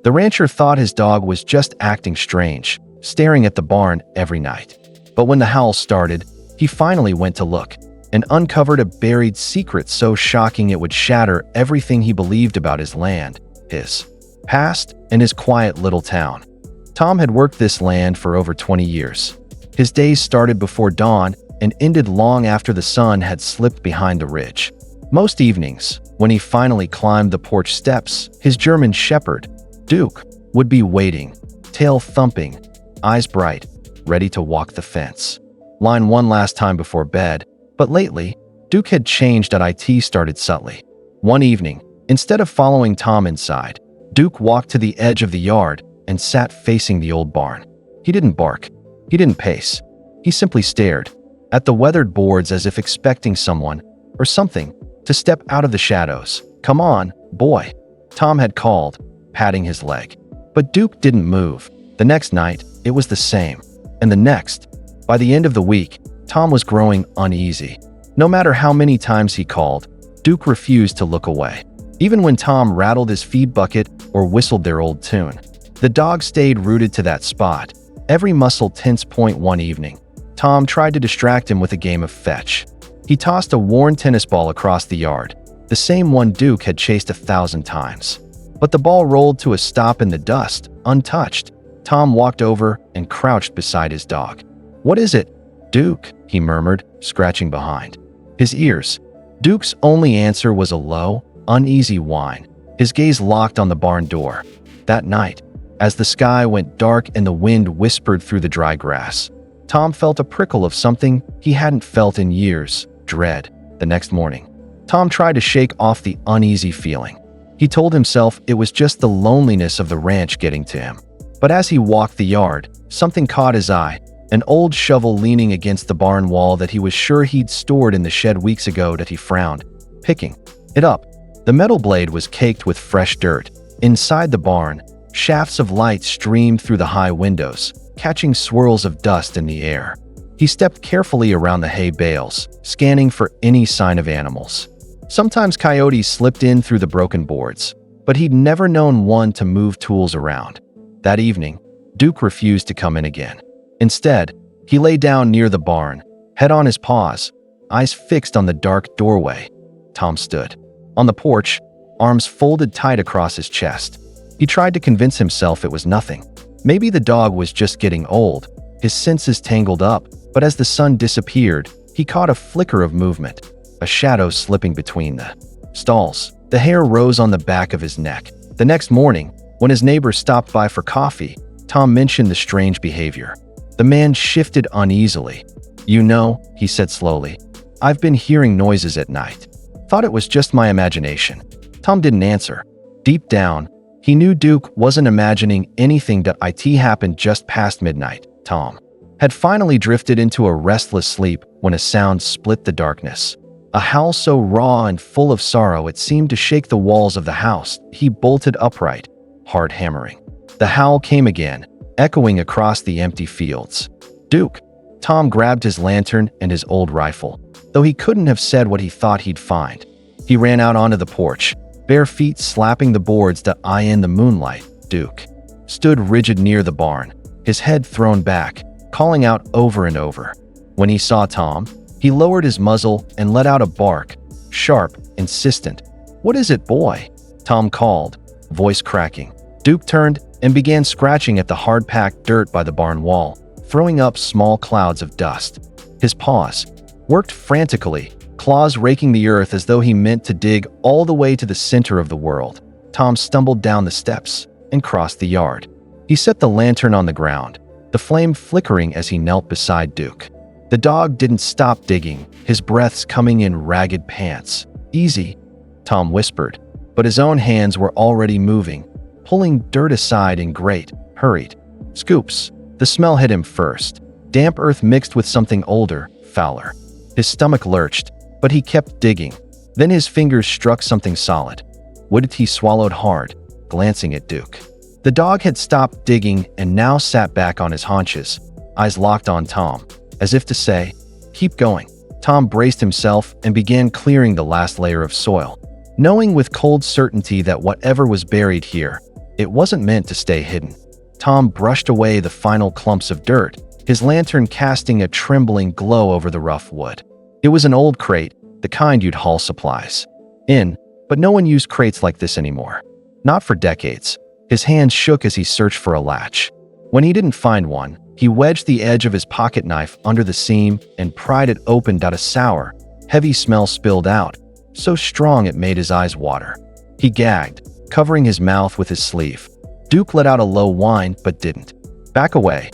The rancher thought his dog was just acting strange, staring at the barn every night. But when the howl started, he finally went to look and uncovered a buried secret so shocking it would shatter everything he believed about his land, his past, and his quiet little town. Tom had worked this land for over 20 years. His days started before dawn and ended long after the sun had slipped behind the ridge. Most evenings, when he finally climbed the porch steps, his German shepherd, Duke, would be waiting, tail thumping, eyes bright, ready to walk the fence. Line one last time before bed, but lately, Duke had changed. It started subtly. One evening, instead of following Tom inside, Duke walked to the edge of the yard and sat facing the old barn. He didn't bark. He didn't pace. He simply stared at the weathered boards as if expecting someone, or something, to step out of the shadows. "Come on, boy," Tom had called, patting his leg. But Duke didn't move. The next night, it was the same. And the next. By the end of the week, Tom was growing uneasy. No matter how many times he called, Duke refused to look away. Even when Tom rattled his feed bucket or whistled their old tune, the dog stayed rooted to that spot, every muscle tense. One evening, Tom tried to distract him with a game of fetch. He tossed a worn tennis ball across the yard, the same one Duke had chased 1,000 times. But the ball rolled to a stop in the dust, untouched. Tom walked over and crouched beside his dog. "What is it, Duke?" he murmured, scratching behind his ears. Duke's only answer was a low, uneasy whine, his gaze locked on the barn door. That night, as the sky went dark and the wind whispered through the dry grass, Tom felt a prickle of something he hadn't felt in years: dread. The next morning, Tom tried to shake off the uneasy feeling. He told himself it was just the loneliness of the ranch getting to him. But as he walked the yard, something caught his eye. An old shovel leaning against the barn wall that he was sure he'd stored in the shed weeks ago. That he frowned, picking it up. The metal blade was caked with fresh dirt. Inside the barn, shafts of light streamed through the high windows, catching swirls of dust in the air. He stepped carefully around the hay bales, scanning for any sign of animals. Sometimes coyotes slipped in through the broken boards, but he'd never known one to move tools around. That evening, Duke refused to come in again. Instead, he lay down near the barn, head on his paws, eyes fixed on the dark doorway. Tom stood on the porch, arms folded tight across his chest. He tried to convince himself it was nothing. Maybe the dog was just getting old, his senses tangled up. But as the sun disappeared, he caught a flicker of movement, a shadow slipping between the stalls. The hair rose on the back of his neck. The next morning, when his neighbor stopped by for coffee, Tom mentioned the strange behavior. The man shifted uneasily. "You know," he said slowly, "I've been hearing noises at night. Thought it was just my imagination." Tom didn't answer. Deep down, he knew Duke wasn't imagining anything. It happened just past midnight. Tom had finally drifted into a restless sleep when a sound split the darkness. A howl so raw and full of sorrow it seemed to shake the walls of the house. He bolted upright, heart hammering. The howl came again, echoing across the empty fields. "Duke!" Tom grabbed his lantern and his old rifle, though he couldn't have said what he thought he'd find. He ran out onto the porch, bare feet slapping the boards. In the moonlight, Duke stood rigid near the barn, his head thrown back, calling out over and over. When he saw Tom, he lowered his muzzle and let out a bark, sharp, insistent. "What is it, boy?" Tom called, voice cracking. Duke turned and began scratching at the hard-packed dirt by the barn wall, throwing up small clouds of dust. His paws worked frantically, claws raking the earth as though he meant to dig all the way to the center of the world. Tom stumbled down the steps and crossed the yard. He set the lantern on the ground, the flame flickering as he knelt beside Duke. The dog didn't stop digging, his breaths coming in ragged pants. "Easy," Tom whispered, but his own hands were already moving, pulling dirt aside in great, hurried scoops. The smell hit him first, damp earth mixed with something older, fouler. His stomach lurched, but he kept digging. Then his fingers struck something solid. What he swallowed hard, glancing at Duke. The dog had stopped digging and now sat back on his haunches, eyes locked on Tom, as if to say, "Keep going." Tom braced himself and began clearing the last layer of soil, knowing with cold certainty that whatever was buried here It wasn't meant to stay hidden. Tom brushed away the final clumps of dirt, his lantern casting a trembling glow over the rough wood. It was an old crate, the kind you'd haul supplies in, but no one used crates like this anymore. Not for decades. His hands shook as he searched for a latch. When he didn't find one, he wedged the edge of his pocket knife under the seam and pried it open. A sour, heavy smell spilled out, so strong it made his eyes water. He gagged, covering his mouth with his sleeve. Duke let out a low whine but didn't back away.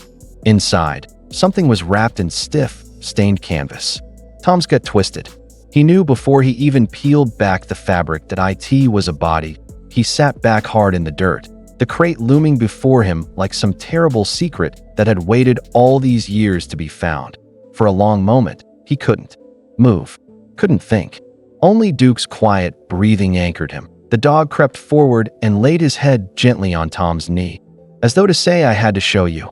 Inside, something was wrapped in stiff, stained canvas. Tom's gut twisted. He knew before he even peeled back the fabric that it was a body. He sat back hard in the dirt, the crate looming before him like some terrible secret that had waited all these years to be found. For a long moment, he couldn't move, couldn't think. Only Duke's quiet breathing anchored him. The dog crept forward and laid his head gently on Tom's knee, as though to say, "I had to show you."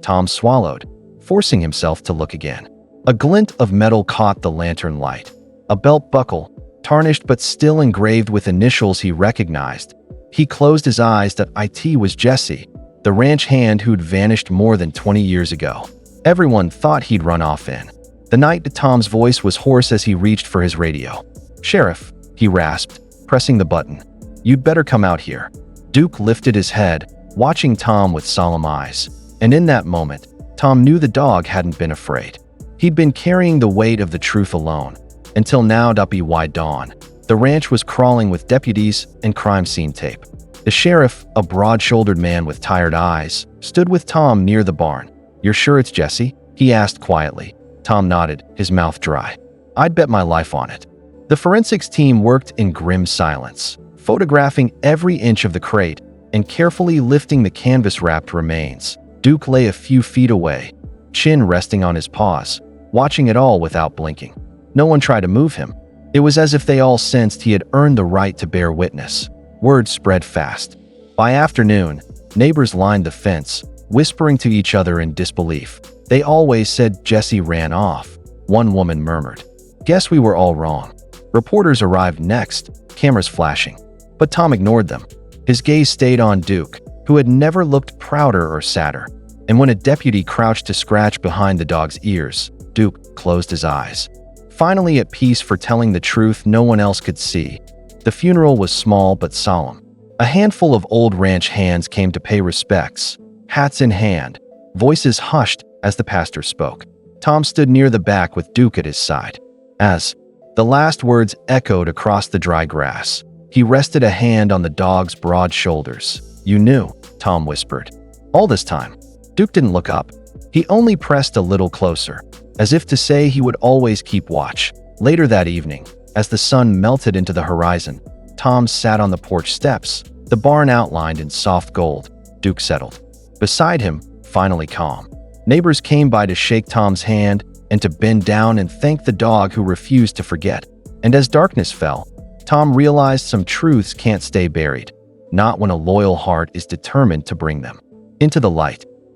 Tom swallowed, forcing himself to look again. A glint of metal caught the lantern light. A belt buckle, tarnished but still engraved with initials he recognized. He closed his eyes. That it was Jesse, the ranch hand who'd vanished more than 20 years ago. Everyone thought he'd run off in the night. Tom's voice was hoarse as he reached for his radio. "Sheriff," he rasped, pressing the button. "You'd better come out here." Duke lifted his head, watching Tom with solemn eyes. And in that moment, Tom knew the dog hadn't been afraid. He'd been carrying the weight of the truth alone. Until now. By dawn, the ranch was crawling with deputies and crime scene tape. The sheriff, a broad-shouldered man with tired eyes, stood with Tom near the barn. "You're sure it's Jesse?" he asked quietly. Tom nodded, his mouth dry. "I'd bet my life on it." The forensics team worked in grim silence, photographing every inch of the crate and carefully lifting the canvas-wrapped remains. Duke lay a few feet away, chin resting on his paws, watching it all without blinking. No one tried to move him. It was as if they all sensed he had earned the right to bear witness. Word spread fast. By afternoon, neighbors lined the fence, whispering to each other in disbelief. "They always said Jesse ran off," one woman murmured. "Guess we were all wrong." Reporters arrived next, cameras flashing. But Tom ignored them. His gaze stayed on Duke, who had never looked prouder or sadder. And when a deputy crouched to scratch behind the dog's ears, Duke closed his eyes. Finally at peace for telling the truth no one else could see. The funeral was small but solemn. A handful of old ranch hands came to pay respects, hats in hand. Voices hushed as the pastor spoke. Tom stood near the back with Duke at his side. As the last words echoed across the dry grass, he rested a hand on the dog's broad shoulders. "You knew," Tom whispered. "All this time." Duke didn't look up. He only pressed a little closer, as if to say he would always keep watch. Later that evening, as the sun melted into the horizon, Tom sat on the porch steps, the barn outlined in soft gold. Duke settled beside him, finally calm. Neighbors came by to shake Tom's hand and to bend down and thank the dog who refused to forget. And as darkness fell, Tom realized some truths can't stay buried, not when a loyal heart is determined to bring them into the light.